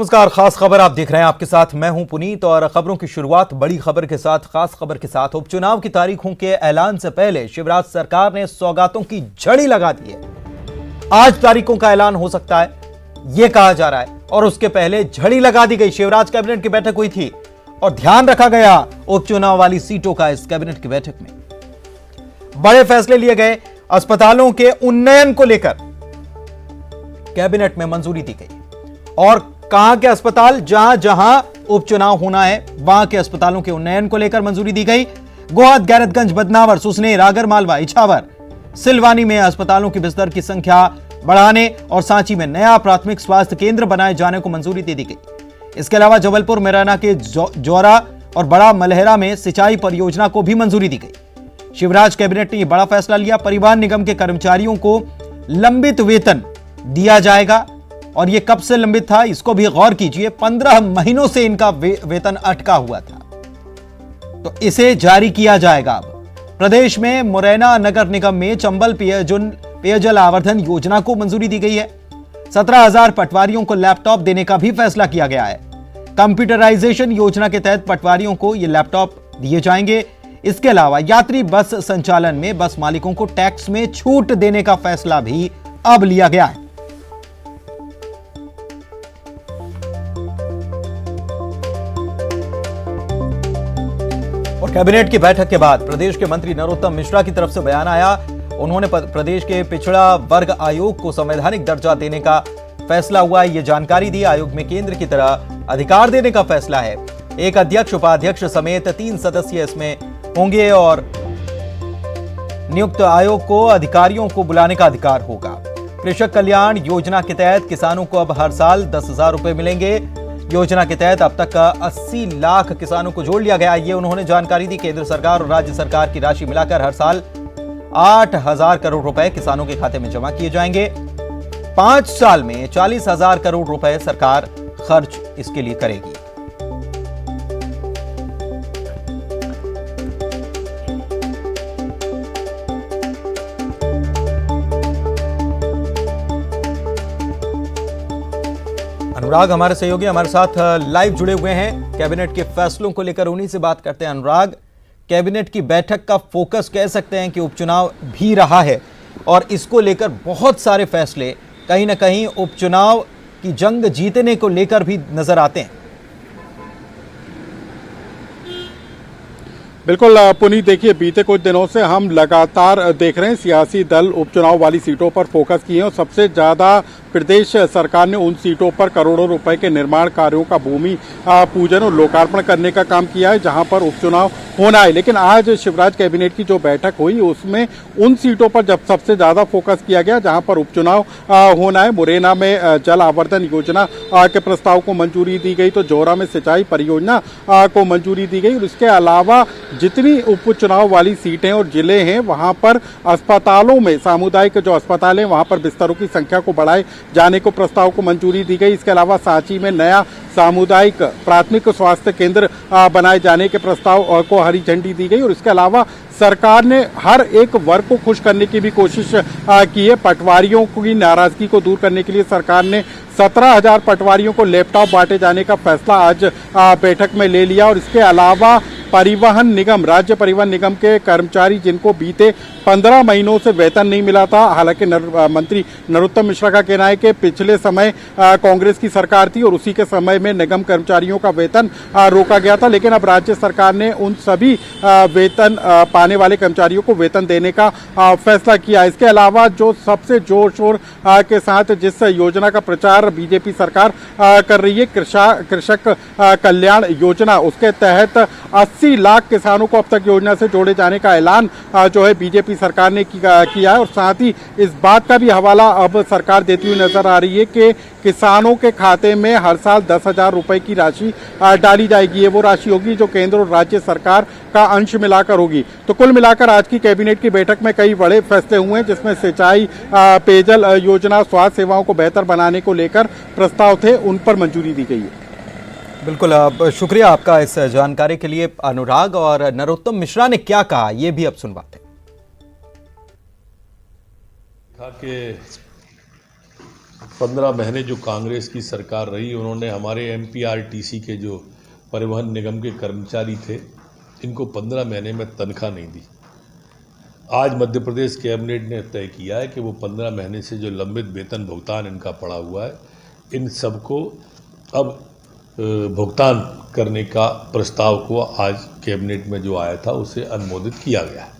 नमस्कार, खास खबर आप देख रहे हैं। आपके साथ मैं हूं पुनीत और खबरों की शुरुआत बड़ी खबर के साथ, खास खबर के साथ। उपचुनाव की तारीखों के ऐलान से पहले शिवराज सरकार ने सौगातों की झड़ी लगा दी है। आज तारीखों का ऐलान हो सकता है, यह कहा जा रहा है, और उसके पहले झड़ी लगा दी गई। शिवराज कैबिनेट की बैठक हुई थी और ध्यान रखा गया उपचुनाव वाली सीटों का। इस कैबिनेट की बैठक में बड़े फैसले लिए गए। अस्पतालों के उन्नयन को लेकर कैबिनेट में मंजूरी दी गई और कहां के अस्पताल, जहां जहां उपचुनाव होना है वहां के अस्पतालों के उन्नयन को लेकर मंजूरी दी गई। गोहद, गैरतगंज, बदनावर, सुसनेर, आगर मालवा, इछावर, सिलवानी में अस्पतालों की बिस्तर की संख्या बढ़ाने और सांची में नया प्राथमिक स्वास्थ्य केंद्र बनाए जाने को मंजूरी दे दी गई। इसके अलावा जबलपुर, मुरैना के जौरा और बड़ा मलहरा में सिंचाई परियोजना को भी मंजूरी दी गई। शिवराज कैबिनेट ने यह बड़ा फैसला लिया। परिवहन निगम के कर्मचारियों को लंबित वेतन दिया जाएगा और यह कब से लंबित था, इसको भी गौर कीजिए। 15 महीनों से इनका वेतन अटका हुआ था, तो इसे जारी किया जाएगा। अब प्रदेश में मुरैना नगर निगम में चंबल पेयजल आवर्धन योजना को मंजूरी दी गई है। 17,000 पटवारियों को लैपटॉप देने का भी फैसला किया गया है। कंप्यूटराइजेशन योजना के तहत पटवारियों को यह लैपटॉप दिए जाएंगे। इसके अलावा यात्री बस संचालन में बस मालिकों को टैक्स में छूट देने का फैसला भी अब लिया गया है। और कैबिनेट की बैठक के बाद प्रदेश के मंत्री नरोत्तम मिश्रा की तरफ से बयान आया। उन्होंने प्रदेश के पिछड़ा वर्ग आयोग को संवैधानिक दर्जा देने का फैसला हुआ है, ये जानकारी दी। आयोग में केंद्र की तरह अधिकार देने का फैसला है। एक अध्यक्ष, उपाध्यक्ष समेत 3 सदस्य इसमें होंगे और नियुक्त आयोग को अधिकारियों को बुलाने का अधिकार होगा। कृषक कल्याण योजना के तहत किसानों को अब हर साल 10,000 रुपए मिलेंगे। योजना के तहत अब तक 80 लाख किसानों को जोड़ लिया गया, ये उन्होंने जानकारी दी। केंद्र सरकार और राज्य सरकार की राशि मिलाकर हर साल 8,000 करोड़ रुपए किसानों के खाते में जमा किए जाएंगे। 5 साल में 40,000 करोड़ रुपए सरकार खर्च इसके लिए करेगी। अनुराग हमारे सहयोगी हमारे साथ लाइव जुड़े हुए हैं। कैबिनेट के फैसलों को लेकर उन्हीं से बात करते हैं। अनुराग, कैबिनेट की बैठक का फोकस कह सकते हैं कि उपचुनाव भी रहा है और इसको लेकर बहुत सारे फैसले कहीं ना कहीं उपचुनाव की जंग जीतने को लेकर भी नजर आते हैं। बिल्कुल पुनीत, देखिए बीते कुछ दिनों से हम लगातार देख रहे हैं सियासी दल उपचुनाव वाली सीटों पर फोकस किए हैं और सबसे ज्यादा प्रदेश सरकार ने उन सीटों पर करोड़ों रुपए के निर्माण कार्यों का भूमि पूजन और लोकार्पण करने का काम किया है जहां पर उपचुनाव होना है। लेकिन आज शिवराज कैबिनेट की जो बैठक हुई उसमें उन सीटों पर जब सबसे ज्यादा फोकस किया गया जहां पर उपचुनाव होना है। मुरैना में जल आवर्धन योजना के प्रस्ताव को मंजूरी दी गई, तो जौरा में सिंचाई परियोजना को मंजूरी दी गई और इसके अलावा जितनी उपचुनाव वाली सीटें और जिले हैं वहां पर अस्पतालों में, सामुदायिक जो अस्पताल हैं वहां पर बिस्तरों की संख्या को बढ़ाए जाने को प्रस्ताव को मंजूरी दी गई। इसके अलावा सांची में नया सामुदायिक प्राथमिक स्वास्थ्य केंद्र बनाए जाने के प्रस्ताव को हरी झंडी दी गई और इसके अलावा सरकार ने हर एक वर्ग को खुश करने की भी कोशिश की है। पटवारियों की नाराजगी को दूर करने के लिए सरकार ने 17,000 पटवारियों को लैपटॉप बांटे जाने का फैसला आज बैठक में ले लिया और इसके अलावा परिवहन निगम, राज्य परिवहन निगम के कर्मचारी जिनको बीते 15 महीनों से वेतन नहीं मिला था, हालांकि मंत्री नरोत्तम मिश्रा का कहना है कि पिछले समय कांग्रेस की सरकार थी और उसी के समय में निगम कर्मचारियों का वेतन रोका गया था, लेकिन अब राज्य सरकार ने उन सभी वेतन पाने वाले कर्मचारियों को वेतन देने का फैसला किया। इसके अलावा जो सबसे जोर शोर के साथ जिस योजना का प्रचार बीजेपी सरकार कर रही है, कृषक कल्याण योजना, उसके तहत 80 लाख किसानों को अब तक योजना से जोड़े जाने का ऐलान जो है बीजेपी सरकार ने किया है और साथ ही इस बात का भी हवाला अब सरकार देती हुई नजर आ रही है कि किसानों के खाते में हर साल 10,000 रुपए की राशि डाली जाएगी। ये वो राशि होगी जो केंद्र और राज्य सरकार का अंश मिलाकर होगी। तो कुल मिलाकर आज की कैबिनेट की बैठक में कई बड़े फैसले हुए हैं जिसमें सिंचाई, पेयजल योजना, स्वास्थ्य सेवाओं को बेहतर बनाने को लेकर प्रस्ताव थे, उन पर मंजूरी दी गई है। बिल्कुल, शुक्रिया आपका इस जानकारी के लिए अनुराग। और नरोत्तम मिश्रा ने क्या कहा ये भी अब सुनवाते हैं। 15 महीने जो कांग्रेस की सरकार रही, उन्होंने हमारे एमपीआरटीसी के जो परिवहन निगम के कर्मचारी थे, इनको 15 महीने में तनख्वाह नहीं दी। आज मध्य प्रदेश कैबिनेट ने तय किया है कि वो 15 महीने से जो लंबित वेतन भुगतान इनका पड़ा हुआ है, इन सबको अब भुगतान करने का प्रस्ताव को आज कैबिनेट में जो आया था उसे अनुमोदित किया गया है।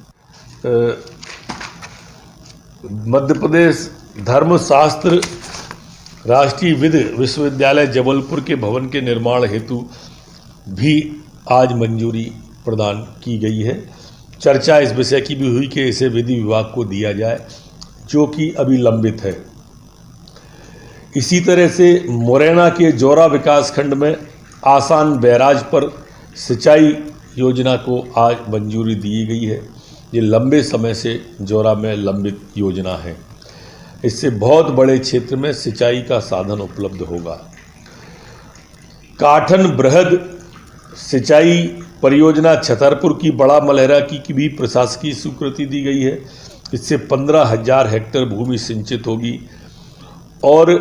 मध्य प्रदेश धर्मशास्त्र राष्ट्रीय विधि विश्वविद्यालय जबलपुर के भवन के निर्माण हेतु भी आज मंजूरी प्रदान की गई है। चर्चा इस विषय की भी हुई कि इसे विधि विभाग को दिया जाए, जो कि अभी लंबित है। इसी तरह से मुरैना के जौरा विकासखंड में आसान बैराज पर सिंचाई योजना को आज मंजूरी दी गई है। ये लंबे समय से जौरा में लंबित योजना है। इससे बहुत बड़े क्षेत्र में सिंचाई का साधन उपलब्ध होगा। काठन बृहद सिंचाई परियोजना छतरपुर की बड़ा मलहरा की भी प्रशासकीय स्वीकृति दी गई है। इससे 15,000 हेक्टेयर भूमि सिंचित होगी और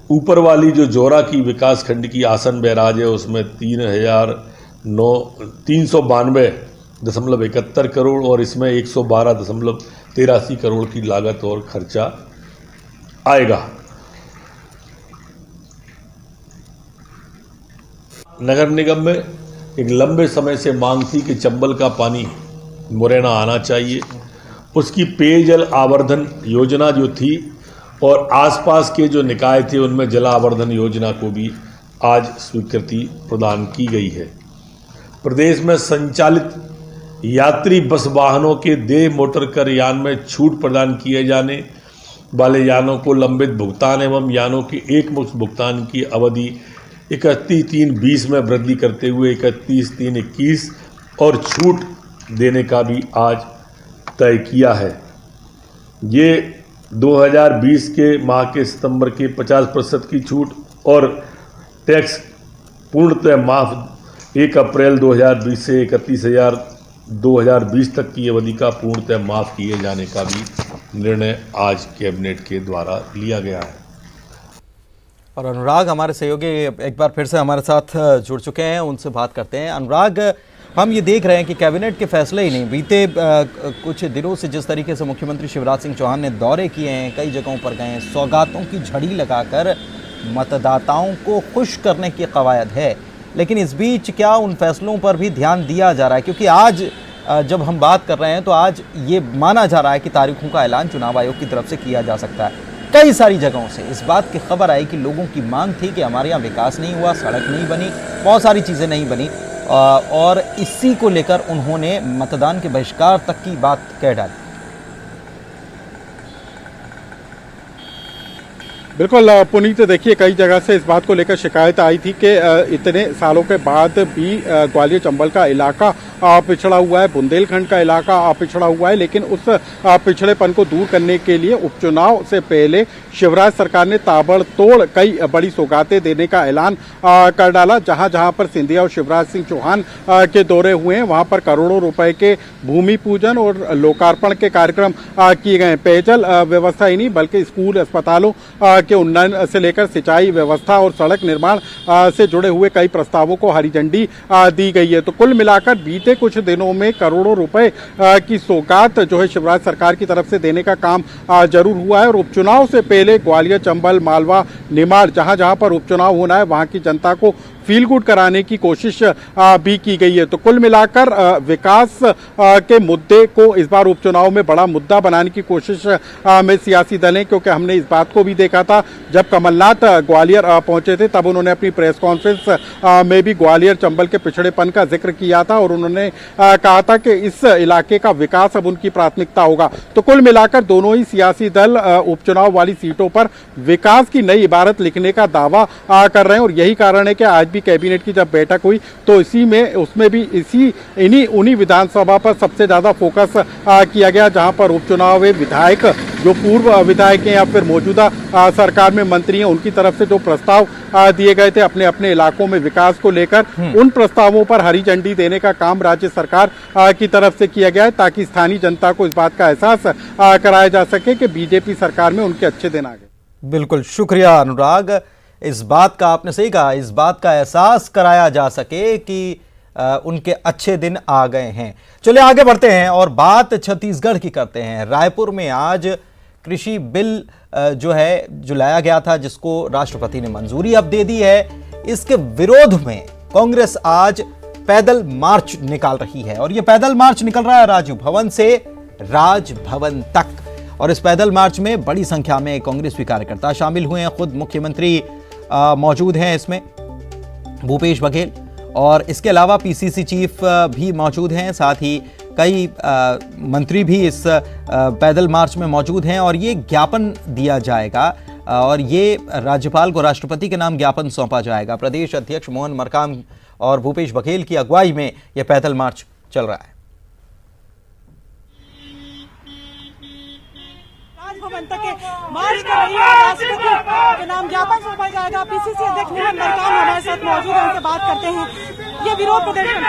ऊपर वाली जो जौरा की विकासखंड की आसन बैराज है, उसमें 392.71 करोड़ और इसमें 112.83 करोड़ की लागत और खर्चा आएगा। नगर निगम में एक लंबे समय से मांग थी कि चंबल का पानी मुरैना आना चाहिए। उसकी पेयजल आवर्धन योजना जो थी और आसपास के जो निकाय थे उनमें जलावर्धन योजना को भी आज स्वीकृति प्रदान की गई है। प्रदेश में संचालित यात्री बस वाहनों के देय मोटर कर यान में छूट प्रदान किए जाने वाले यानों को लंबित भुगतान एवं यानों के एकमुश्त भुगतान की अवधि 31/3/20 में वृद्धि करते हुए 31/3/21 और छूट देने का भी आज तय किया है। ये 2020 के माह के सितंबर के 50% की छूट और टैक्स पूर्णतः माफ 1 अप्रैल 2020 से 31/2020 तक की अवधि का पूर्णतः माफ किए जाने का भी निर्णय आज कैबिनेट के द्वारा लिया गया है। और अनुराग हमारे सहयोगी एक बार फिर से हमारे साथ जुड़ चुके हैं, उनसे बात करते हैं। अनुराग, हम ये देख रहे हैं कि कैबिनेट के फैसले ही नहीं, बीते कुछ दिनों से जिस तरीके से मुख्यमंत्री शिवराज सिंह चौहान ने दौरे किए हैं, कई जगहों पर गए हैं, सौगातों की झड़ी लगाकर मतदाताओं को खुश करने की कवायद है, लेकिन इस बीच क्या उन फैसलों पर भी ध्यान दिया जा रहा है? क्योंकि आज जब हम बात कर रहे हैं तो आज ये माना जा रहा है कि तारीखों का ऐलान चुनाव आयोग की तरफ से किया जा सकता है। कई सारी जगहों से इस बात की खबर आई कि लोगों की मांग थी कि हमारे यहाँ विकास नहीं हुआ, सड़क नहीं बनी, बहुत सारी चीज़ें नहीं बनी और इसी को लेकर उन्होंने मतदान के बहिष्कार तक की बात कह डाली। बिल्कुल पुनीत, देखिए कई जगह से इस बात को लेकर शिकायत आई थी कि इतने सालों के बाद भी ग्वालियर चंबल का इलाका पिछड़ा हुआ है, बुंदेलखंड का इलाका पिछड़ा हुआ है, लेकिन उस पिछड़ेपन को दूर करने के लिए उपचुनाव से पहले शिवराज सरकार ने ताबड़तोड़ कई बड़ी सौगातें देने का ऐलान कर डाला। जहां जहां पर सिंधिया और शिवराज सिंह चौहान के दौरे हुए हैं वहां पर करोड़ों रुपए के भूमि पूजन और लोकार्पण के कार्यक्रम किए गए। पेयजल व्यवस्था ही नहीं बल्कि स्कूल, अस्पतालों के उन्नयन से लेकर सिंचाई व्यवस्था और सड़क निर्माण से जुड़े हुए कई प्रस्तावों को हरी झंडी दी गई है। तो कुल मिलाकर बीते कुछ दिनों में करोड़ों रुपए की सौगात जो है शिवराज सरकार की तरफ से देने का काम जरूर हुआ है। और उपचुनाव से पहले ग्वालियर, चंबल, मालवा, निमाड़ जहां जहां पर उपचुनाव होना है वहां की जनता को फील गुड कराने की कोशिश भी की गई है। तो कुल मिलाकर विकास के मुद्दे को इस बार उपचुनाव में बड़ा मुद्दा बनाने की कोशिश में सियासी दल हैं, क्योंकि हमने इस बात को भी देखा था जब कमलनाथ ग्वालियर पहुंचे थे तब उन्होंने अपनी प्रेस कॉन्फ्रेंस में भी ग्वालियर चंबल के पिछड़ेपन का जिक्र किया था और उन्होंने कहा था कि इस इलाके का विकास अब उनकी प्राथमिकता होगा। तो कुल मिलाकर दोनों ही सियासी दल उपचुनाव वाली सीटों पर विकास की नई इबारत लिखने का दावा कर रहे हैं और यही कारण है कि आज भी कैबिनेट की जब बैठक हुई तो उसमें भी उन्हीं विधानसभा पर सबसे ज्यादा फोकस किया गया, जहां पर उपचुनाव में विधायक जो पूर्व विधायक हैं या फिर मौजूदा सरकार में मंत्री हैं, उनकी तरफ से जो प्रस्ताव दिए गए थे अपने अपने इलाकों में विकास को लेकर, उन प्रस्तावों पर हरी झंडी देने का काम राज्य सरकार की तरफ से किया गया है, ताकि स्थानीय जनता को इस बात का एहसास कराया जा सके कि बीजेपी सरकार में उनके अच्छे दिन आ गए। बिल्कुल, शुक्रिया अनुराग। इस बात का आपने सही कहा, इस बात का एहसास कराया जा सके कि उनके अच्छे दिन आ गए हैं। चलिए आगे बढ़ते हैं और बात छत्तीसगढ़ की करते हैं। रायपुर में आज कृषि बिल जो लाया गया था, जिसको राष्ट्रपति ने मंजूरी अब दे दी है, इसके विरोध में कांग्रेस आज पैदल मार्च निकाल रही है और यह पैदल मार्च निकल रहा है राजभवन से राजभवन तक। और इस पैदल मार्च में बड़ी संख्या में कांग्रेसी कार्यकर्ता शामिल हुए हैं। खुद मुख्यमंत्री मौजूद हैं इसमें, भूपेश बघेल, और इसके अलावा पीसीसी चीफ भी मौजूद हैं, साथ ही कई मंत्री भी इस पैदल मार्च में मौजूद हैं। और ये ज्ञापन दिया जाएगा और ये राज्यपाल को राष्ट्रपति के नाम ज्ञापन सौंपा जाएगा। प्रदेश अध्यक्ष मोहन मरकाम और भूपेश बघेल की अगुवाई में यह पैदल मार्च चल रहा है। राजभवन तक मार्च कर रही है, राष्ट्रपति के नाम ज्ञापन सौंपा जाएगा। पीसीसी अध्यक्ष मोहन मरकाम हमारे साथ मौजूद हैं, उनसे बात करते हैं। ये विरोध प्रदर्शन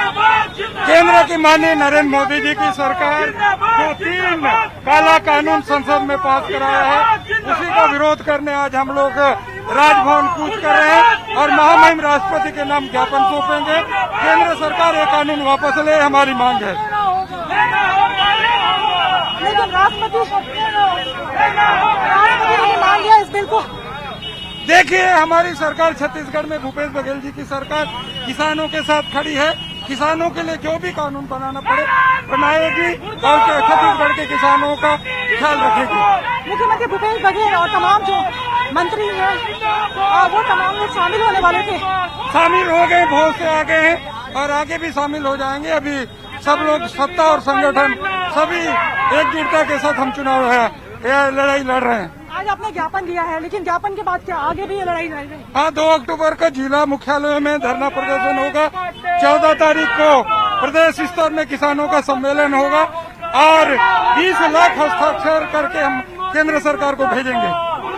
केंद्र की माननीय नरेंद्र मोदी जी की सरकार जो 3 काला कानून संसद में पास कराया है, उसी का विरोध करने आज हम लोग राजभवन कूच कर रहे हैं और महामहिम राष्ट्रपति के नाम ज्ञापन सौंपेंगे। केंद्र सरकार ये कानून वापस ले, हमारी मांग है। लेकिन राष्ट्रपति ने मान लिया इस बिल को। देखिए, हमारी सरकार छत्तीसगढ़ में भूपेश बघेल जी की सरकार किसानों के साथ खड़ी है। किसानों के लिए जो भी कानून बनाना पड़े बनाएगी और छत्तीसगढ़ के किसानों का ख्याल रखेगी। मुख्यमंत्री भूपेश बघेल और तमाम जो मंत्री हैं वो तमाम लोग शामिल होने वाले थे, शामिल हो गए, बहुत से आगे हैं और आगे भी शामिल हो जाएंगे। अभी सब लोग, सत्ता और संगठन सभी एकजुटता के साथ हम चुनाव लड़ाई लड़ रहे हैं। आज आपने ज्ञापन दिया है, लेकिन ज्ञापन के बाद क्या आगे भी ये लड़ाई लड़ेंगे? हाँ, 2 अक्टूबर को जिला मुख्यालय में धरना प्रदर्शन होगा। 14 तारीख को प्रदेश स्तर में किसानों का सम्मेलन होगा और 20 लाख हस्ताक्षर करके हम केंद्र सरकार को भेजेंगे।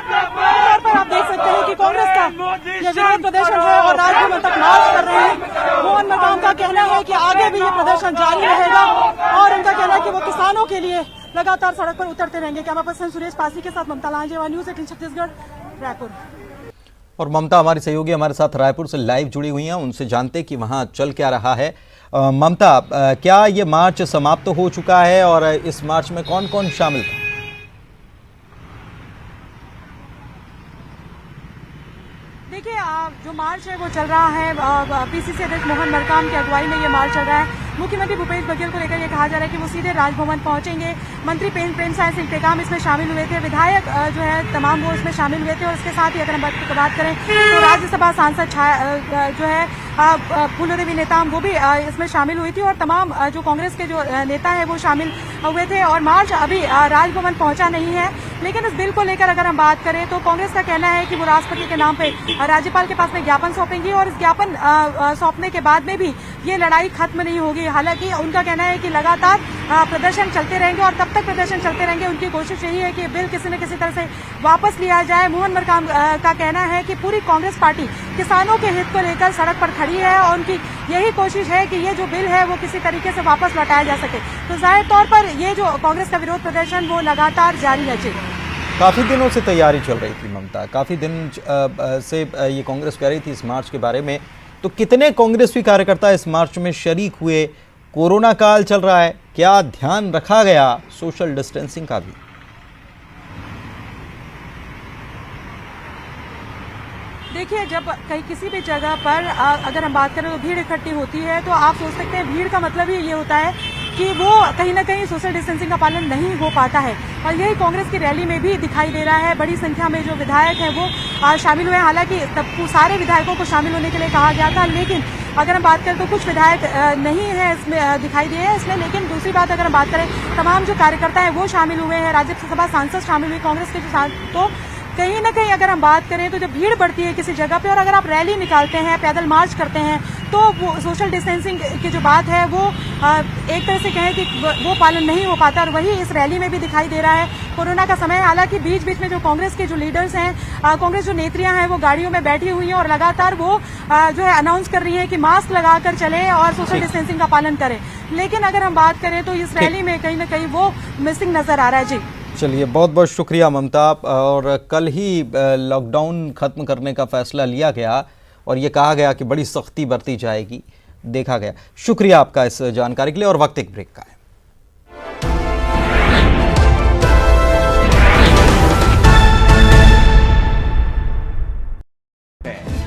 पर आप देख सकते हैं कि कांग्रेस का ये विरोध प्रदर्शन है और राजभवन तक मार्च कर रहे हैं। मोहन मरकाम का कहना है कि आगे भी ये प्रदर्शन जारी रहेगा और उनका कहना है कि वो किसानों के लिए लगातार सड़क पर उतरते रहेंगे। कैमरा पर्सन सुरेश पासी के साथ ममता लांजेवा, न्यूज़ 18 छत्तीसगढ़, रायपुर। और ममता हमारी सहयोगी हमारे साथ रायपुर से लाइव जुड़ी हुई हैं, उनसे जानते कि वहां चल क्या रहा है। ममता, क्या ये मार्च समाप्त हो चुका है और इस मार्च में कौन कौन शामिल था? देखिए, जो मार्च है वो चल रहा है, पीसीसी अध्यक्ष मोहन मरकाम की अगुवाई में ये मार्च चल रहा है। मुख्यमंत्री भूपेश बघेल को लेकर ये कहा जा रहा है कि वो सीधे राजभवन पहुंचेंगे। मंत्री प्रेम साय सिंह टेकाम इसमें शामिल हुए थे, विधायक जो है तमाम वो इसमें शामिल हुए थे। और इसके साथ ही अगर हम बात करें तो राज्यसभा सांसद जो है फूलोदेवी नेताम, वो भी इसमें शामिल हुई थी और तमाम जो कांग्रेस के जो नेता है वो शामिल हुए थे। और मार्च अभी राजभवन पहुंचा नहीं है, लेकिन इस बिल को लेकर अगर हम बात करें तो कांग्रेस का कहना है कि वो राष्ट्रपति के नाम पे राज्यपाल के पास में ज्ञापन सौंपेंगी और इस ज्ञापन सौंपने के बाद में भी ये लड़ाई खत्म नहीं होगी। हालांकि उनका कहना है कि लगातार प्रदर्शन चलते रहेंगे और तब तक प्रदर्शन चलते रहेंगे। उनकी कोशिश यही है कि बिल किसी न किसी तरह से वापस लिया जाए। मोहन मरकाम का कहना है कि पूरी कांग्रेस पार्टी किसानों के हित को लेकर सड़क पर खड़ी है और उनकी यही कोशिश है कि ये जो बिल है वो किसी तरीके से वापस लौटाया जा सके। तो जाहिर तौर पर ये जो कांग्रेस का विरोध प्रदर्शन वो लगातार जारी है। काफी दिनों से तैयारी चल रही थी ममता, काफी दिन से ये कांग्रेस कह रही थी इस मार्च के बारे में। तो कितने कांग्रेसी कार्यकर्ता इस मार्च में शरीक हुए? कोरोना काल चल रहा है, क्या ध्यान रखा गया सोशल डिस्टेंसिंग का भी? देखिए, जब कहीं किसी भी जगह पर अगर हम बात करें तो भीड़ इकट्ठी होती है, तो आप सोच सकते हैं भीड़ का मतलब ही ये होता है कि वो कहीं ना कहीं सोशल डिस्टेंसिंग का पालन नहीं हो पाता है। और यही कांग्रेस की रैली में भी दिखाई दे रहा है। बड़ी संख्या में जो विधायक हैं वो शामिल हुए। हालांकि सारे विधायकों को शामिल होने के लिए कहा गया था, लेकिन अगर हम बात करें तो कुछ विधायक नहीं है इसमें दिखाई दिए हैं इसमें। लेकिन दूसरी बात अगर हम बात करें, तमाम जो कार्यकर्ता हैं वो शामिल हुए हैं, राज्यसभा सांसद शामिल हुए कांग्रेस के जो तो कहीं ना कहीं अगर हम बात करें तो जब भीड़ बढ़ती है किसी जगह पे और अगर आप रैली निकालते हैं, पैदल मार्च करते हैं, तो वो सोशल डिस्टेंसिंग की जो बात है वो एक तरह से कहें कि वो पालन नहीं हो पाता, और वही इस रैली में भी दिखाई दे रहा है। कोरोना का समय, हालांकि बीच बीच में जो कांग्रेस के जो लीडर्स हैं, कांग्रेस जो नेत्रियां हैं, वो गाड़ियों में बैठी हुई हैं और लगातार वो जो है अनाउंस कर रही हैं कि मास्क लगाकर चलें और सोशल डिस्टेंसिंग का पालन करें। लेकिन अगर हम बात करें तो इस रैली में कहीं ना कहीं वो मिसिंग नजर आ रहा है। जी चलिए, बहुत बहुत शुक्रिया ममता। और कल ही लॉकडाउन खत्म करने का फैसला लिया गया और ये कहा गया कि बड़ी सख्ती बरती जाएगी, देखा गया। शुक्रिया आपका इस जानकारी के लिए। और वक्त एक ब्रेक का है।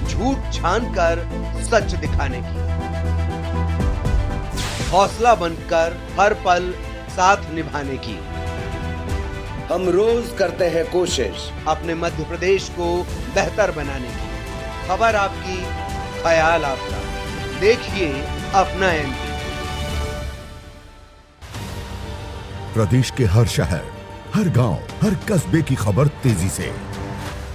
झूठ छानकर सच दिखाने की, हौसला बनकर हर पल साथ निभाने की। हम रोज करते हैं कोशिश अपने मध्य प्रदेश को बेहतर बनाने की। खबर आपकी, ख्याल आपका, देखिए अपना एमपी। प्रदेश के हर शहर, हर गांव, हर कस्बे की खबर तेजी से,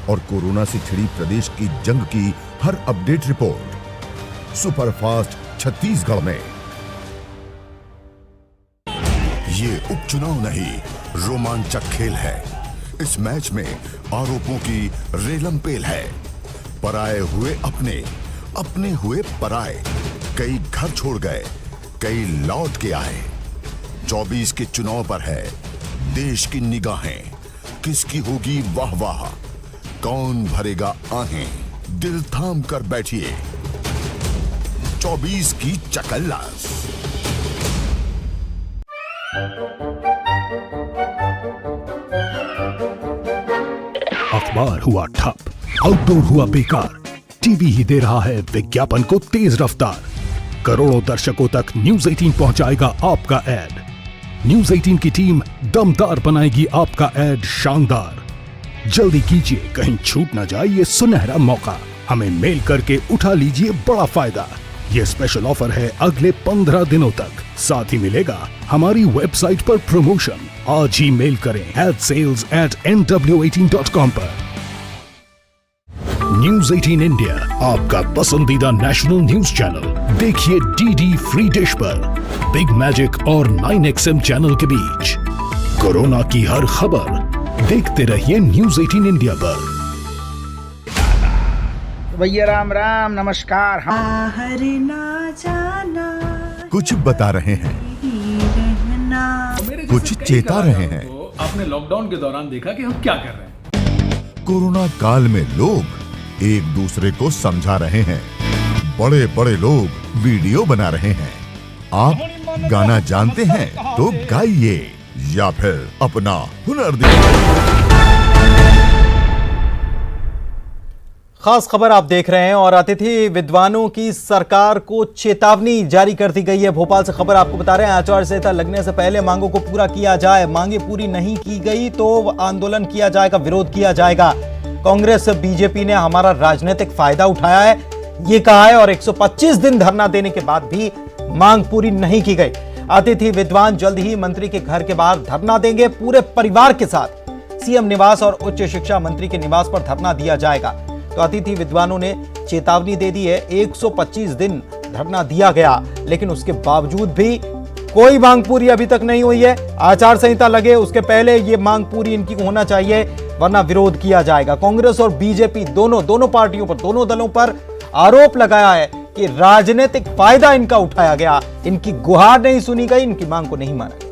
और कोरोना से छिड़ी प्रदेश की जंग की हर अपडेट रिपोर्ट सुपरफास्ट छत्तीसगढ़ में। ये उपचुनाव नहीं, रोमांचक खेल है। इस मैच में आरोपों की रेलम पेल है। पराए हुए अपने, अपने हुए पराए। कई घर छोड़ गए, कई लौट के आए। 24 के चुनाव पर है देश की निगाहें। किसकी होगी वाह वाह, कौन भरेगा आहें। दिल थाम कर बैठिए, 24 की चकल्लास। अखबार हुआ ठप, आउटडोर हुआ बेकार, टीवी ही दे रहा है विज्ञापन को तेज रफ्तार। करोड़ों दर्शकों तक न्यूज 18 पहुंचाएगा आपका ऐड। न्यूज 18 की टीम दमदार बनाएगी आपका ऐड शानदार। जल्दी कीजिए, कहीं छूट ना जाए ये सुनहरा मौका। हमें मेल करके उठा लीजिए बड़ा फायदा। ये स्पेशल ऑफर है अगले 15 दिनों तक। साथ ही मिलेगा हमारी वेबसाइट पर प्रमोशन। आज ही मेल करें adsales@nw18.com पर। न्यूज 18 इंडिया, आपका पसंदीदा नेशनल न्यूज चैनल। देखिए डीडी फ्री डिश पर, बिग मैजिक और 9XM चैनल के बीच। कोरोना की हर खबर देखते रहिए न्यूज 18 इंडिया पर। भैया राम राम, नमस्कार। बाहर ना जाना, कुछ बता रहे हैं, कुछ चेता रहे हैं। तो आपने लॉकडाउन के दौरान देखा कि हम क्या कर रहे हैं। कोरोना काल में लोग एक दूसरे को समझा रहे हैं। बड़े बड़े लोग वीडियो बना रहे हैं। आप गाना जानते हैं तो गाइए या फिर अपना हुनर दिखाइए। खास खबर आप देख रहे हैं। और अतिथि विद्वानों की सरकार को चेतावनी जारी कर दी गई है। भोपाल से खबर आपको बता रहे हैं, आचार संहिता लगने से पहले मांगों को पूरा किया जाए। मांगे पूरी नहीं की गई तो आंदोलन किया जाएगा, विरोध किया जाएगा। कांग्रेस बीजेपी ने हमारा राजनीतिक फायदा उठाया है, ये कहा है। और 125 दिन धरना देने के बाद भी मांग पूरी नहीं की गई। अतिथि विद्वान जल्द ही मंत्री के घर के बाहर धरना देंगे पूरे परिवार के साथ। सीएम निवास और उच्च शिक्षा मंत्री के निवास पर धरना दिया जाएगा। तो अतिथि विद्वानों ने चेतावनी दे दी है। 125 दिन धरना दिया गया, लेकिन उसके बावजूद भी कोई मांग पूरी अभी तक नहीं हुई है। आचार संहिता लगे उसके पहले ये मांग पूरी इनकी होना चाहिए, वरना विरोध किया जाएगा। कांग्रेस और बीजेपी दोनों पार्टियों पर, दोनों दलों पर आरोप लगाया है कि राजनीतिक फायदा इनका उठाया गया। इनकी गुहार नहीं सुनी गई, इनकी मांग को नहीं माना गया।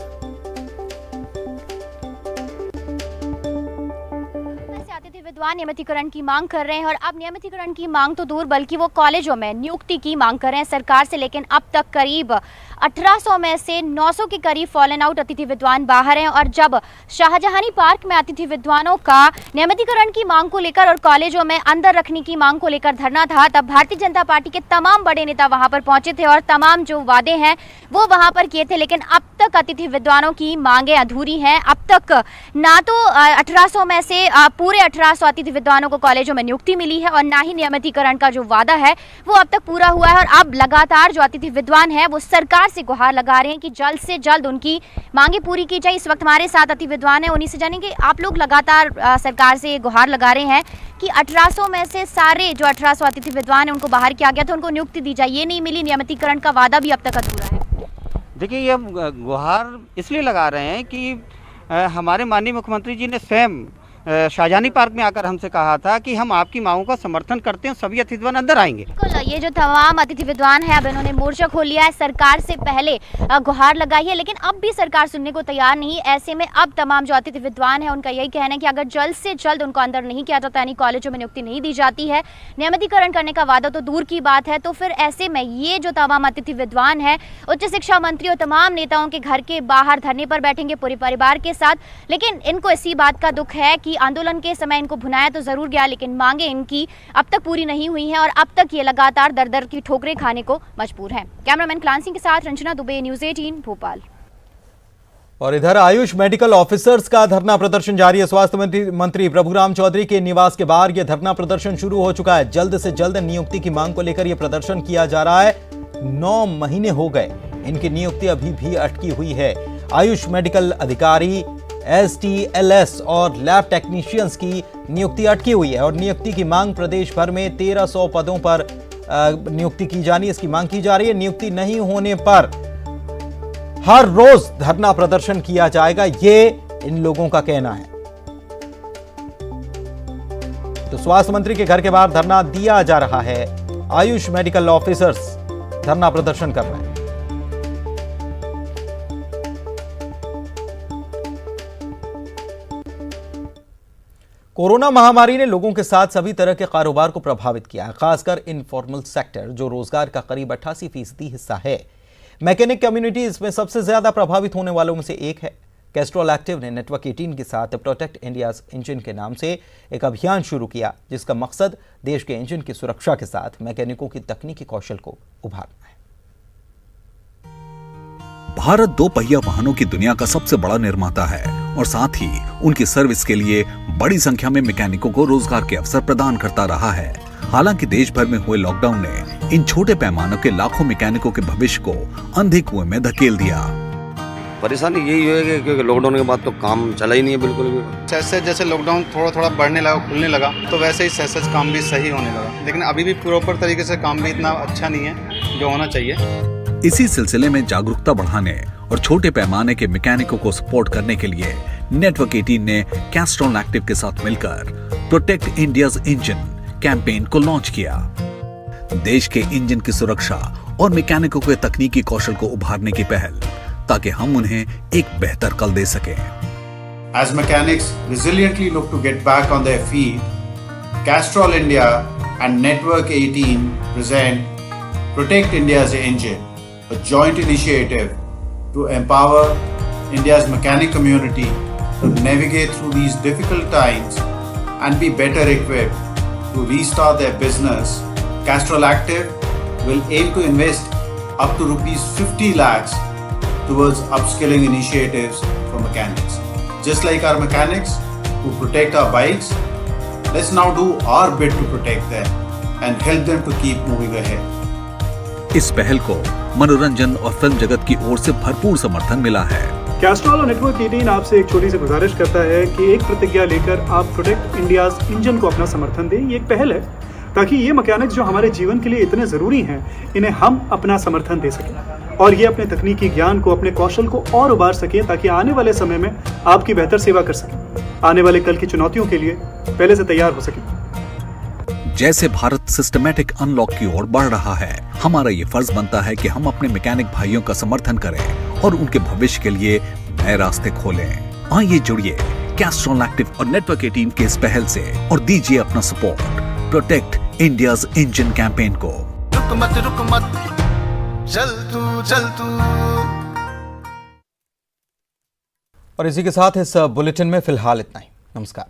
विद्वान नियमितीकरण की मांग कर रहे हैं, और अब नियमितीकरण की मांग तो दूर बल्कि वो कॉलेजों में नियुक्ति की मांग कर रहे हैं सरकार से। लेकिन अब तक करीब 1800 में से 900 के करीब फॉलन आउट अतिथि विद्वान बाहर हैं। और जब शाहजहानी पार्क में अतिथि विद्वानों का नियमितीकरण की मांग को लेकर और कॉलेजों में अंदर रखने की मांग को लेकर धरना था, तब भारतीय जनता पार्टी के तमाम बड़े नेता वहां पर पहुंचे थे और तमाम जो वादे हैं वो वहां पर किए थे। लेकिन अब तक अतिथि विद्वानों की मांगे अधूरी हैं। अब तक ना तो 1800 में से पूरे 1800 अतिथि विद्वानों को कॉलेजों में नियुक्ति मिली है और ना ही नियमितीकरण का जो वादा है वो अब तक पूरा हुआ है। और अब लगातार जो अतिथि विद्वान हैं वो सरकार से गुहार लगा रहे हैं कि जल्द से जल्द उनकी मांगे पूरी की जाए। इस वक्त हमारे साथ अतिथि विद्वान हैं, उन्हीं से जानेंगे। आप लोग लगातार सरकार से गुहार लगा रहे हैं कि 1800 में से सारे जो 1800 अतिथि विद्वान हैं उनको बाहर किया गया था, उनको नियुक्ति दी जाए, ये नहीं मिली, नियमितीकरण का वादा भी अब तक अधूरा है। देखिए, ये गुहार इसलिए लगा रहे हैं कि हमारे माननीय मुख्यमंत्री जी ने स्वयं शाहजहानी पार्क में आकर हमसे कहा था कि हम आपकी मांगों का समर्थन करते हैं, सभी अतिथि विद्वान अंदर आएंगे। बिल्कुल, ये जो तमाम अतिथि विद्वान हैं अब इन्होंने मोर्चा खोल लिया है, सरकार से पहले गुहार लगाई है, लेकिन अब भी सरकार सुनने को तैयार नहीं। ऐसे में अब तमाम जो अतिथि विद्वान हैं उनका यही कहना है कि अगर जल्द से जल्द उनको अंदर नहीं किया जाता, यानी कॉलेजों में नियुक्ति नहीं दी जाती है, नियमितीकरण करने का वादा तो दूर की बात है, तो फिर ऐसे में ये जो तमाम अतिथि विद्वान हैं उच्च शिक्षा मंत्री और तमाम नेताओं के घर के बाहर धरने पर बैठेंगे पूरे परिवार के साथ। लेकिन इनको इसी बात का दुख है कि आंदोलन के समय इनको भुनाया तो जरूर गया, लेकिन मांगे इनकी अब तक पूरी नहीं हुई हैं और अब तक ये लगातार दर दर की ठोकरें खाने को मजबूर हैं। कैमरामैन क्लान सिंह के साथ रंजना दुबे, न्यूज़ 18 भोपाल। और इधर आयुष मेडिकल ऑफिसर्स का धरना प्रदर्शन जारी है। स्वास्थ्य मंत्री प्रभुराम चौधरी के निवास के बाहर यह धरना प्रदर्शन शुरू हो चुका है। जल्द से जल्द नियुक्ति की मांग को लेकर यह प्रदर्शन किया जा रहा है। 9 महीने हो गए, इनकी नियुक्ति अभी भी अटकी हुई है। आयुष मेडिकल अधिकारी, STLS और लैब टेक्नीशियंस की नियुक्ति अटकी हुई है और नियुक्ति की मांग प्रदेश भर में 1300 पदों पर नियुक्ति की जानी, इसकी मांग की जा रही है। नियुक्ति नहीं होने पर हर रोज धरना प्रदर्शन किया जाएगा, ये इन लोगों का कहना है। तो स्वास्थ्य मंत्री के घर के बाहर धरना दिया जा रहा है। आयुष मेडिकल ऑफिसर्स धरना प्रदर्शन कर रहे हैं। कोरोना महामारी ने लोगों के साथ सभी तरह के कारोबार को प्रभावित किया है, खासकर इनफॉर्मल सेक्टर जो रोजगार का करीब 88% हिस्सा है। मैकेनिक कम्युनिटी इसमें सबसे ज्यादा प्रभावित होने वालों में से एक है। कैस्ट्रॉल एक्टिव ने नेटवर्क 18 के साथ प्रोटेक्ट इंडियाज इंजन के नाम से एक अभियान शुरू किया, जिसका मकसद देश के इंजन की सुरक्षा के साथ मैकेनिकों की तकनीकी कौशल को उभारना है। भारत 2 पहिया वाहनों की दुनिया का सबसे बड़ा निर्माता है और साथ ही उनकी सर्विस के लिए बड़ी संख्या में मैकेनिकों को रोजगार के अवसर प्रदान करता रहा है। हालांकि देश भर में हुए लॉकडाउन ने इन छोटे पैमानों के लाखों मैकेनिकों के भविष्य को अंधे कुएं में धकेल दिया। परेशानी यही है कि लॉकडाउन के बाद तो काम चला ही नहीं है बिल्कुल भी। जैसे जैसे लॉकडाउन थोड़ा थोड़ा बढ़ने लगा, खुलने लगा, तो वैसे ही सहज काम भी सही होने लगा, लेकिन अभी भी प्रॉपर तरीके से काम भी इतना अच्छा नहीं है जो होना चाहिए। इसी सिलसिले में जागरूकता बढ़ाने और छोटे पैमाने के मैकेनिकों को सपोर्ट करने के लिए नेटवर्क 18 ने कैस्ट्रॉल एक्टिव के साथ मिलकर प्रोटेक्ट इंडियाज इंजन कैंपेन को लॉन्च किया। देश के इंजन की सुरक्षा और मैकेनिकों के तकनीकी कौशल को उभारने की पहल, ताकि हम उन्हें एक बेहतर कल दे सकें। As mechanics resiliently look to get back on their feet, Castrol India and Network 18 present Protect India's Engine, a joint initiative to empower India's mechanic community to navigate through these difficult times and be better equipped to restart their business. Castrol Active will aim to invest up to rupees 50 lakhs towards upskilling initiatives for mechanics. Just like our mechanics who protect our bikes, let's now do our bit to protect them and help them to keep moving ahead. इस पहल को मनोरंजन और film जगत की ओर से भरपूर समर्थन मिला है। कैस्ट्रॉल और नेटवर्क 18 आपसे एक छोटी सी गुजारिश करता है कि एक प्रतिज्ञा लेकर आप प्रोटेक्ट इंडियाज इंजन को अपना समर्थन दें। ये एक पहल है ताकि ये मैकेनिक्स जो हमारे जीवन के लिए इतने ज़रूरी हैं, इन्हें हम अपना समर्थन दे सकें और ये अपने तकनीकी ज्ञान को, अपने कौशल को और उभार सकें, ताकि आने वाले समय में आपकी बेहतर सेवा कर सकें, आने वाले कल की चुनौतियों के लिए पहले से तैयार हो सकें। जैसे भारत सिस्टमैटिक अनलॉक की ओर बढ़ रहा है, हमारा ये फर्ज बनता है कि हम अपने मैकेनिक भाइयों का समर्थन करें और उनके भविष्य के लिए नए रास्ते खोलें। आइए जुड़िए कैस्ट्रॉल एक्टिव और नेटवर्क 18 के इस पहल से और दीजिए अपना support protect India's engine campaign को। रुक मत चल तू। और इसी के साथ इस बुलेटिन में फिलहाल इतना ही। नमस्कार।